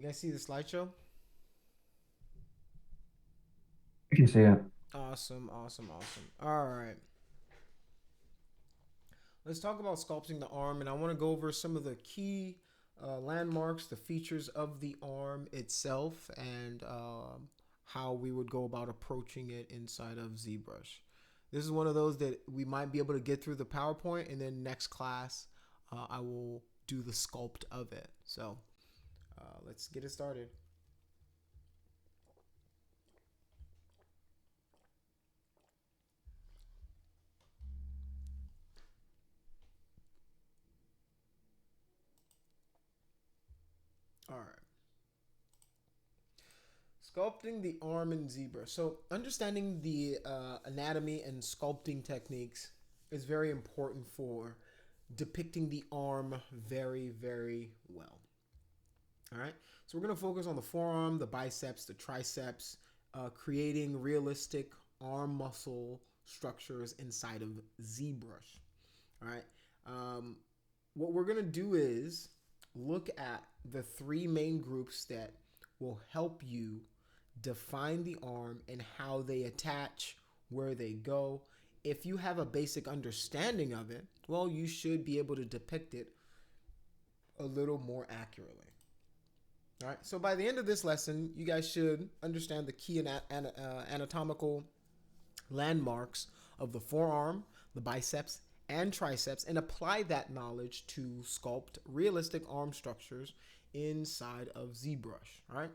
You guys see the slideshow? You can see it. Awesome, awesome, awesome. All right. Let's talk about sculpting the arm, and I want to go over some of the key landmarks, the features of the arm itself, and how we would go about approaching it inside of ZBrush. This is one of those that we might be able to get through the PowerPoint, and then next class, I will do the sculpt of it. So let's get it started. All right. Sculpting the arm in zebra. So, understanding the anatomy and sculpting techniques is very important for depicting the arm very, very well. All right. So, we're going to focus on the forearm, the biceps, the triceps, creating realistic arm muscle structures inside of ZBrush. All right. Um, what we're going to do is look at the three main groups that will help you define the arm and how they attach, where they go. If you have a basic understanding of it, well, you should be able to depict it a little more accurately. All right. So by the end of this lesson, you guys should understand the key anatomical landmarks of the forearm, the biceps, and triceps, and apply that knowledge to sculpt realistic arm structures inside of ZBrush. All right.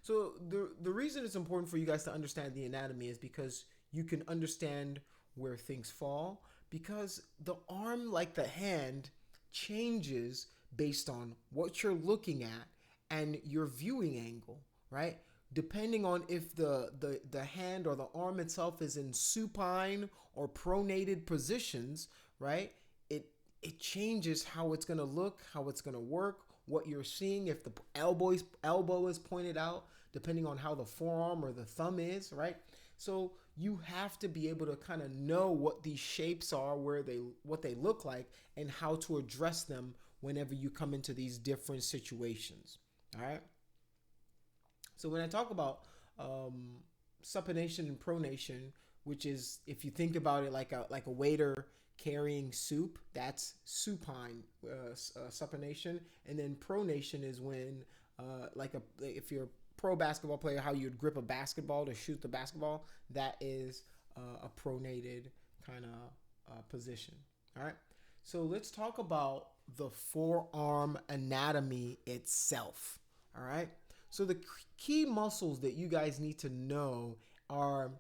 So the reason it's important for you guys to understand the anatomy is because you can understand where things fall. Because the arm, like the hand, changes based on what you're looking at and your viewing angle, right? Depending on if the hand or the arm itself is in supine or pronated positions, right? It it changes how it's gonna look, how it's gonna work, what you're seeing. If the elbow is pointed out, depending on how the forearm or the thumb is, right? So you have to be able to kind of know what these shapes are, where they what they look like, and how to address them whenever you come into these different situations. All right. So when I talk about um, supination and pronation, which is if you think about it like a waiter carrying soup, that's supine supination, and then pronation is when like a if you're a pro basketball player, how you'd grip a basketball to shoot the basketball, that is a pronated kind of position. All right. So let's talk about the forearm anatomy itself. All right. So the key muscles that you guys need to know are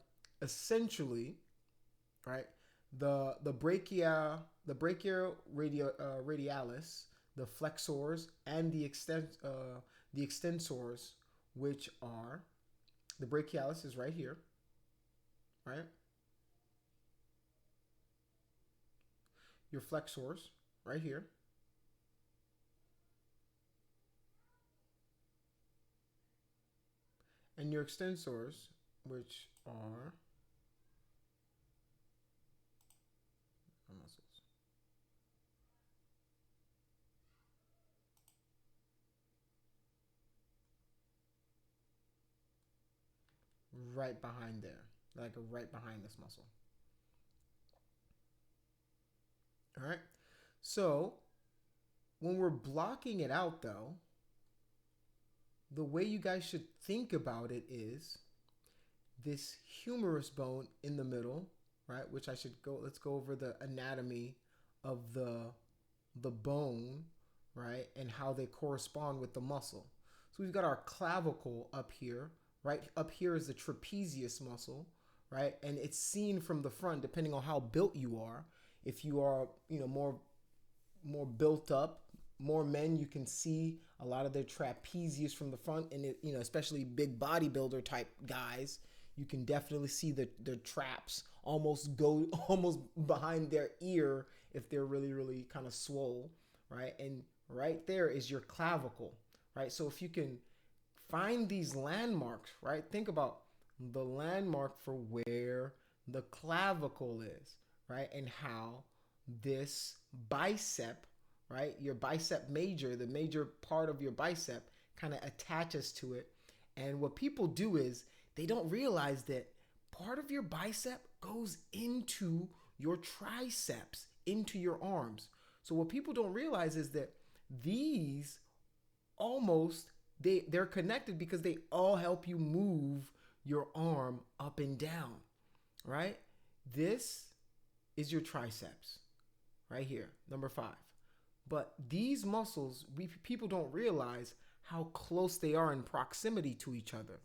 essentially right the brachia radialis, the flexors, and the extensors, which are the brachialis is right here, right? Your flexors right here, and your extensors, which are muscles right behind there, like right behind this muscle. All right. So when we're blocking it out, though, the way you guys should think about it is this humerus bone in the middle, right? Which I should go. Let's go over the anatomy of the bone, right, and how they correspond with the muscle. So we've got our clavicle up here, right? Up here is the trapezius muscle, right, and it's seen from the front depending on how built you are. If you are, more built up, more men, you can see a lot of their trapezius from the front, and especially big bodybuilder type guys, you can definitely see the traps almost go almost behind their ear if they're really really kind of swole, right? And right there is your clavicle, right? So if you can find these landmarks, right? Think about the landmark for where the clavicle is, right? And how this bicep, right? Your bicep major, the major part of your bicep, kind of attaches to it. And what people do is they don't realize that part of your bicep goes into your triceps, into your arms. So what people don't realize is that these almost they're connected because they all help you move your arm up and down, right? This is your triceps right here, number 5. But these muscles, people don't realize how close they are in proximity to each other.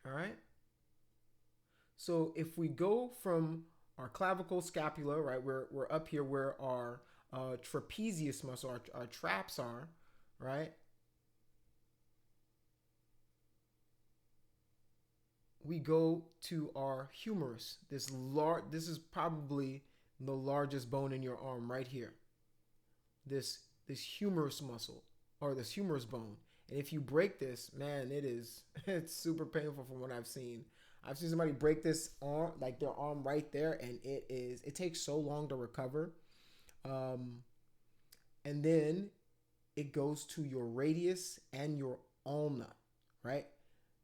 All right? So if we go from our clavicle, scapula, right, we're up here where our trapezius muscle, our traps are, right? We go to our humerus. This is probably the largest bone in your arm right here. This humerus muscle or this humerus bone. And if you break this, man, it's super painful from what I've seen. I've seen somebody break this arm, like their arm right there, and it takes so long to recover. And then it goes to your radius and your ulna, right?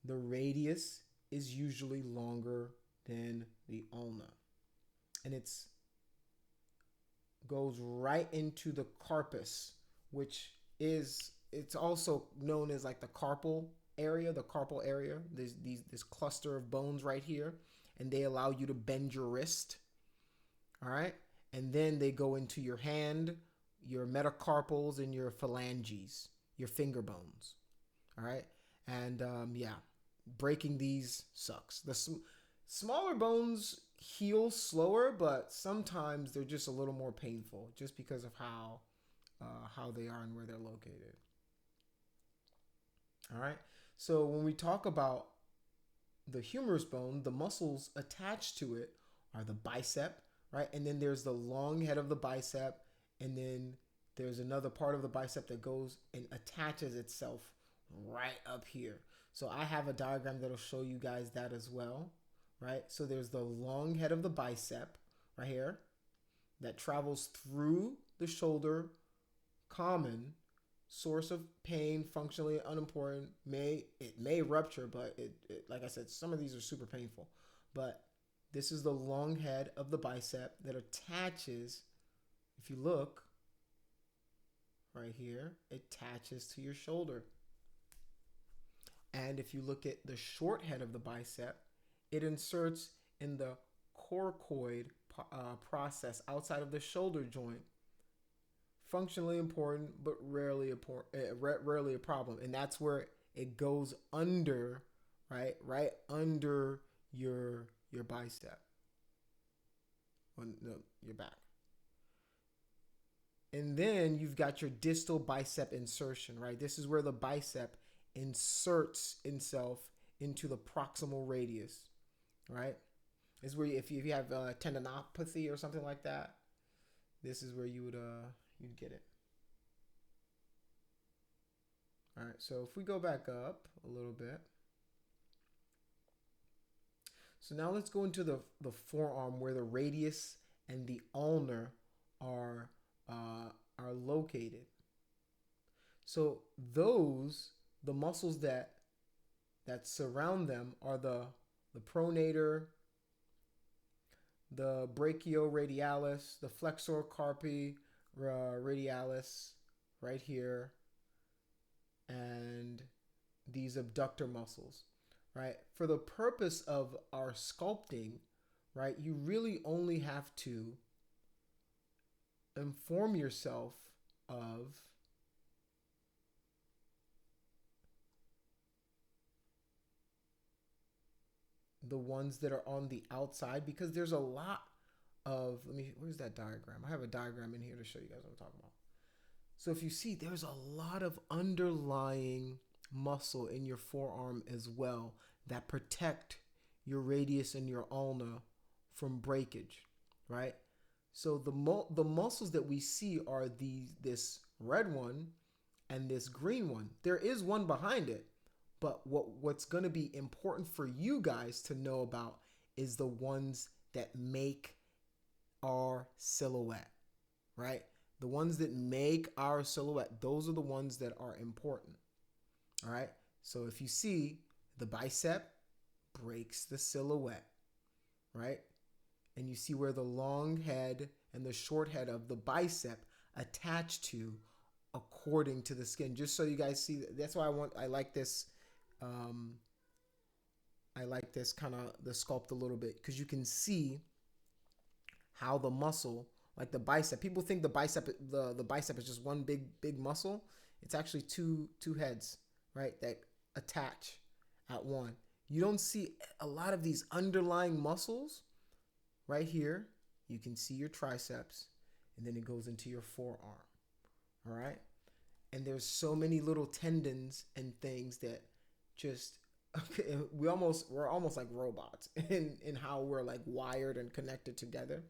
The radius is usually longer than the ulna. And it's goes right into the carpus, which is it's also known as like the carpal area, this cluster of bones right here, and they allow you to bend your wrist. All right? And then they go into your hand, your metacarpals, and your phalanges, your finger bones. All right? And breaking these sucks. The smaller bones heal slower, but sometimes they're just a little more painful just because of how they are and where they're located. All right. So when we talk about the humerus bone, the muscles attached to it are the bicep, right? And then there's the long head of the bicep, and then there's another part of the bicep that goes and attaches itself right up here. So I have a diagram that'll show you guys that as well, right? So there's the long head of the bicep right here that travels through the shoulder, common source of pain, functionally unimportant. It may rupture, but it like I said, some of these are super painful. But this is the long head of the bicep that attaches, if you look right here, it attaches to your shoulder. And if you look at the short head of the bicep, it inserts in the coracoid process outside of the shoulder joint. Functionally important, but rarely a problem. And that's where it goes under, right under your bicep, your back. And then you've got your distal bicep insertion, right? This is where the bicep inserts itself into the proximal radius, right? This is where if you have tendinopathy or something like that, this is where you'd get it. All right, so if we go back up a little bit. So now let's go into the forearm where the radius and the ulnar are located. So the muscles that surround them are the pronator, the brachioradialis, the flexor carpi radialis right here, and these abductor muscles, right? For the purpose of our sculpting, right, you really only have to inform yourself of the ones that are on the outside, because there's a lot of, where's that diagram? I have a diagram in here to show you guys what I'm talking about. So if you see, there's a lot of underlying muscle in your forearm as well that protect your radius and your ulna from breakage, right? So the muscles that we see are this red one and this green one. There is one behind it, but what's going to be important for you guys to know about is the ones that make our silhouette, right? The ones that make our silhouette, those are the ones that are important. All right. So if you see, the bicep breaks the silhouette, right? And you see where the long head and the short head of the bicep attach to according to the skin. Just so you guys see, that's why I like this. I like this kind of the sculpt a little bit because you can see how the muscle, like the bicep, people think the bicep is just one big muscle. It's actually two heads, right, that attach at one. You don't see a lot of these underlying muscles right here. You can see your triceps, and then it goes into your forearm. All right, and there's so many little tendons and things that just we're almost like robots in how we're like wired and connected together.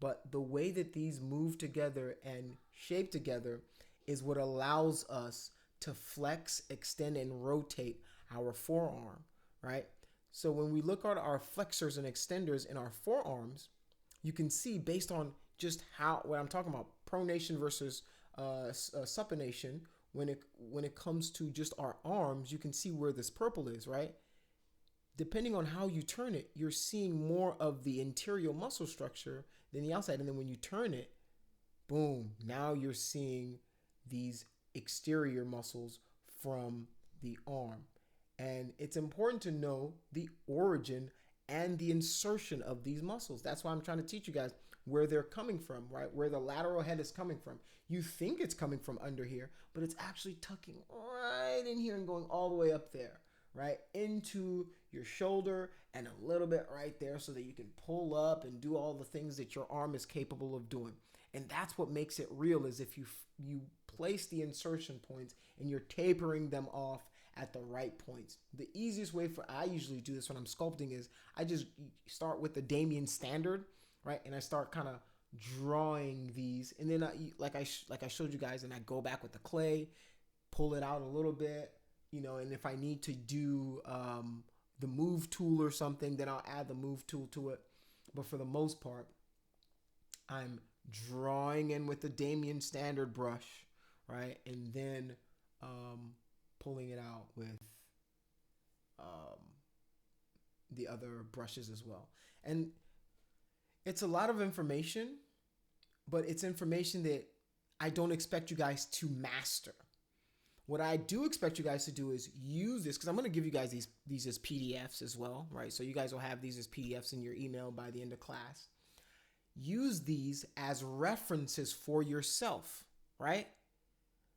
But the way that these move together and shape together is what allows us to flex, extend, and rotate our forearm, right? So when we look at our flexors and extenders in our forearms, you can see based on just how what I'm talking about, pronation versus supination. When it comes to just our arms, you can see where this purple is, right? Depending on how you turn it, you're seeing more of the interior muscle structure than the outside. And then when you turn it, boom, now you're seeing these exterior muscles from the arm. And it's important to know the origin and the insertion of these muscles. That's why I'm trying to teach you guys where they're coming from, right? Where the lateral head is coming from. You think it's coming from under here, but it's actually tucking right in here and going all the way up there, right? Into your shoulder and a little bit right there so that you can pull up and do all the things that your arm is capable of doing. And that's what makes it real, is if you place the insertion points and you're tapering them off at the right points. The easiest way I usually do this when I'm sculpting is I just start with the Damien standard, right? And I start kind of drawing these, and then like I showed you guys, and I go back with the clay, pull it out a little bit, and if I need to do the move tool or something, then I'll add the move tool to it. But for the most part, I'm drawing in with the Damien standard brush, right? And then pulling it out with the other brushes as well. And it's a lot of information, but it's information that I don't expect you guys to master. What I do expect you guys to do is use this, because I'm going to give you guys these as PDFs as well, right? So you guys will have these as PDFs in your email by the end of class. Use these as references for yourself, right?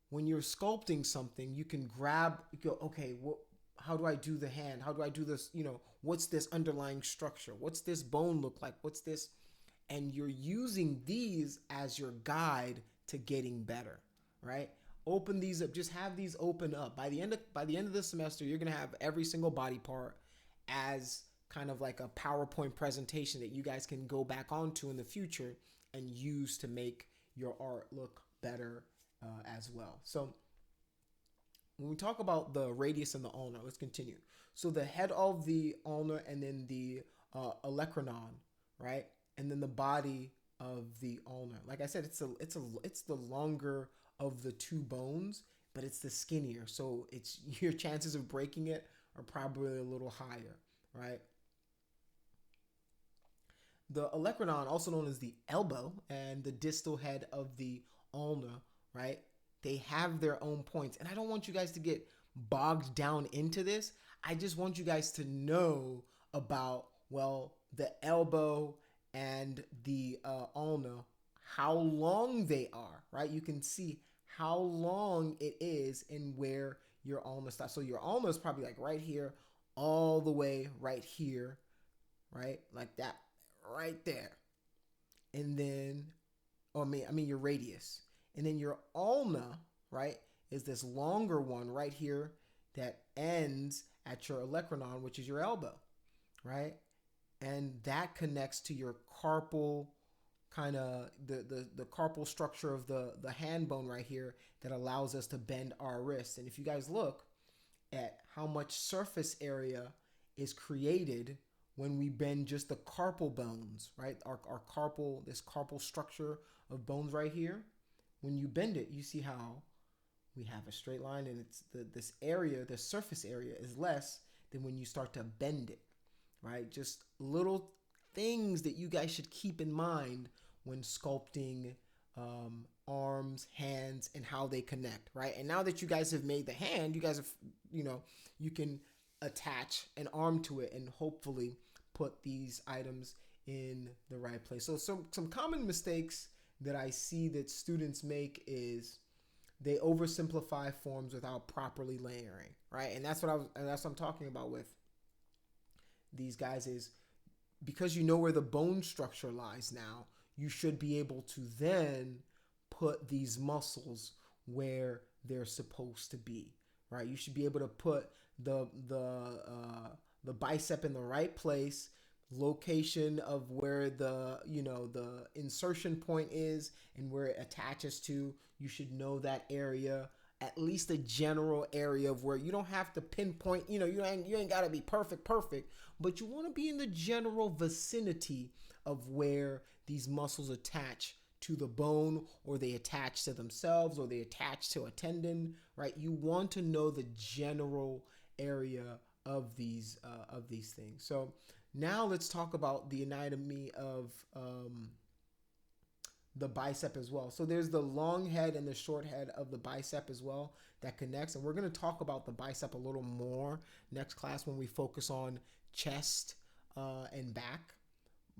When you're sculpting something, you can go, okay, how do I do the hand? How do I do this? What's this underlying structure? What's this bone look like? What's this? And you're using these as your guide to getting better, right? Open these up. Just have these open up. By the end of the semester, you're gonna have every single body part as kind of like a PowerPoint presentation that you guys can go back onto in the future and use to make your art look better as well. So when we talk about the radius and the ulnar, let's continue. So the head of the ulnar, and then the olecranon, right? And then the body of the ulnar. Like I said, it's the longer of the two bones, but it's the skinnier. So it's your chances of breaking it are probably a little higher, right? The olecranon, also known as the elbow, and the distal head of the ulna, right? They have their own points. And I don't want you guys to get bogged down into this. I just want you guys to know about, the elbow and the ulna, how long they are, right? You can see how long it is and where your ulna starts. So your ulna is probably like right here, all the way right here, right? Like that, right there. And then, your radius. And then your ulna, right, is this longer one right here that ends at your olecranon, which is your elbow, right? And that connects to your carpal, kind of the carpal structure of the hand bone right here that allows us to bend our wrist. And if you guys look at how much surface area is created when we bend just the carpal bones, right? Our carpal, this carpal structure of bones right here, when you bend it, you see how we have a straight line, and it's this area, the surface area is less than when you start to bend it, right? Just little things that you guys should keep in mind when sculpting arms, hands, and how they connect, right? And now that you guys have made the hand, you guys have, you can attach an arm to it and hopefully put these items in the right place. So some common mistakes that I see that students make is they oversimplify forms without properly layering, right? And that's what I'm talking about with these guys is because you know where the bone structure lies now, you should be able to then put these muscles where they're supposed to be, right? You should be able to put the bicep in the right place, location of where the insertion point is and where it attaches to. You should know that area, at least a general area of where you don't have to pinpoint. You ain't got to be perfect, but you want to be in the general vicinity of where these muscles attach to the bone, or they attach to themselves, or they attach to a tendon, right? You want to know the general area of these things. So now let's talk about the anatomy of the bicep as well. So there's the long head and the short head of the bicep as well that connects. And we're going to talk about the bicep a little more next class when we focus on chest and back.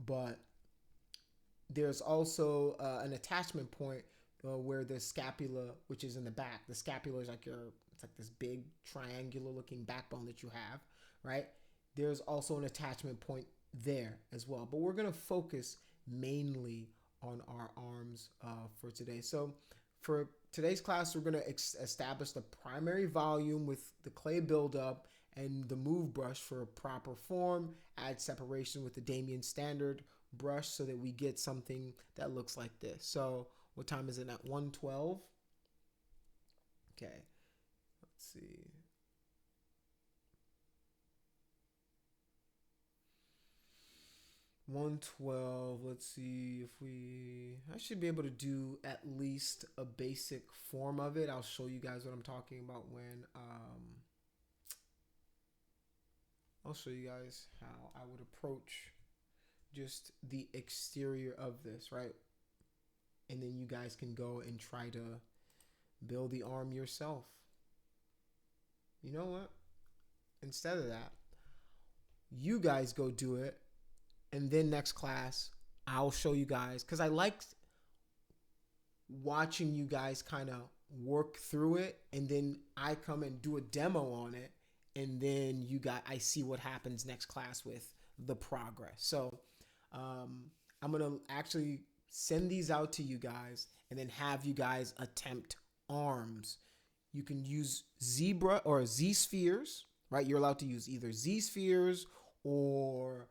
But there's also an attachment point where the scapula, which is in the back, the scapula is it's like this big triangular looking backbone that you have, right? There's also an attachment point there as well. But we're going to focus mainly on our arms for today. So for today's class, we're going to establish the primary volume with the clay buildup and the move brush for a proper form, add separation with the Damien standard brush so that we get something that looks like this. So what time is it at? 1:12. Okay, let's see. Let's see if I should be able to do at least a basic form of it. I'll show you guys what I'm talking about when I'll show you guys how I would approach just the exterior of this, right? And then you guys can go and try to build the arm yourself. You know what? Instead of that, you guys go do it. And then next class, I'll show you guys, because I liked watching you guys kind of work through it, and then I come and do a demo on it, and then I see what happens next class with the progress. So I'm gonna actually send these out to you guys, and then have you guys attempt arms. You can use ZBrush or Z spheres, right? You're allowed to use either Z spheres or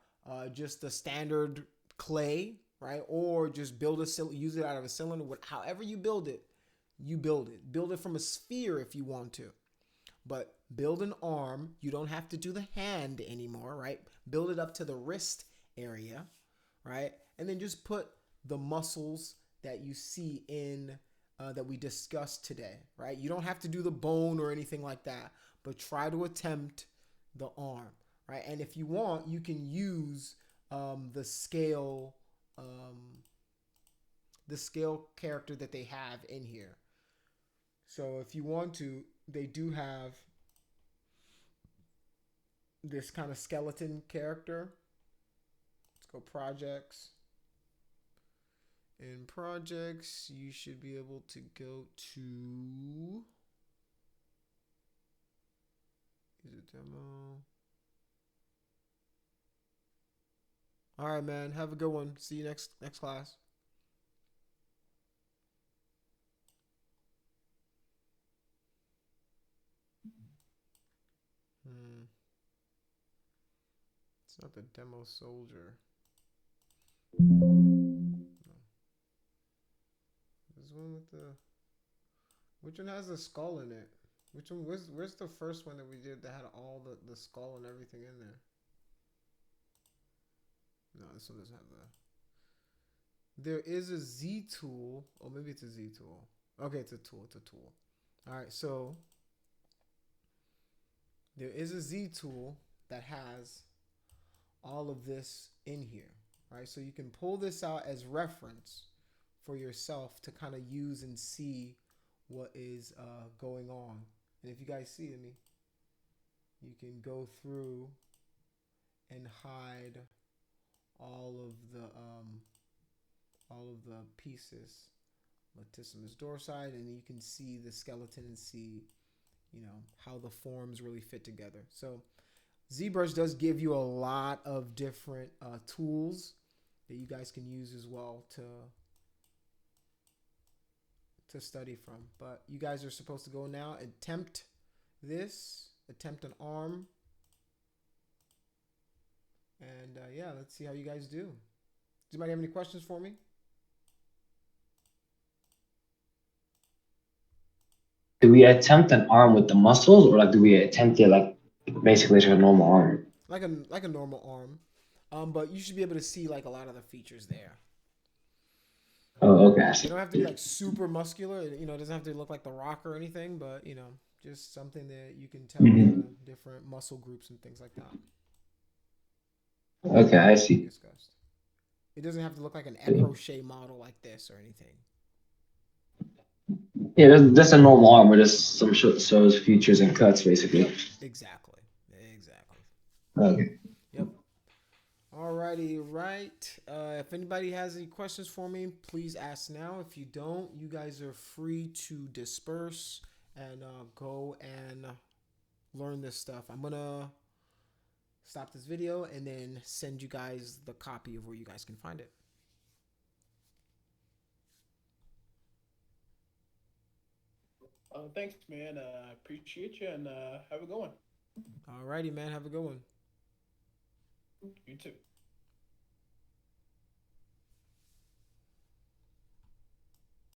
just the standard clay, right? Or just use it out of a cylinder. However you build it, you build it. Build it from a sphere if you want to. But build an arm. You don't have to do the hand anymore, right? Build it up to the wrist area, right? And then just put the muscles that you see in that we discussed today, right? You don't have to do the bone or anything like that, but try to attempt the arm, right? And if you want, you can use the scale character that they have in here. So if you want to, they do have this kind of skeleton character. Let's go projects. In projects, you should be able to go to is it demo? All right, man. Have a good one. See you next class. It's not the demo soldier. No. This one with which one has the skull in it? Which one? Where's the first one that we did that had all the skull and everything in there? No, this one doesn't have that. There is a Z tool. Oh, maybe it's a Z tool. Okay, it's a tool. It's a tool. All right, so there is a Z tool that has all of this in here, right? So you can pull this out as reference for yourself to kind of use and see what is going on. And if you guys see me, you can go through and hide all of the pieces, latissimus dorsi, and you can see the skeleton and see, how the forms really fit together. So ZBrush does give you a lot of different tools that you guys can use as well to study from. But you guys are supposed to go now, attempt an arm, and yeah, let's see how you guys do. Does anybody have any questions for me? Do we attempt an arm with the muscles, or like do we attempt it like basically as a normal arm? Like a normal arm, but you should be able to see like a lot of the features there. Oh, okay, I They see. don't have to be like super muscular. It doesn't have to look like the Rock or anything, but just something that you can tell the Hmm. different muscle groups and things like that Okay, I being see. discussed. It doesn't have to look like an crochet model like this or anything. Yeah, that's a normal arm with just some shows features and cuts basically. Yep, exactly, exactly. Okay. Yep. Alrighty, right. If anybody has any questions for me, please ask now. If you don't, you guys are free to disperse and go and learn this stuff. I'm gonna stop this video and then send you guys the copy of where you guys can find it. Thanks, man. Appreciate you, and have a good one. Alrighty, man. Have a good one. You too.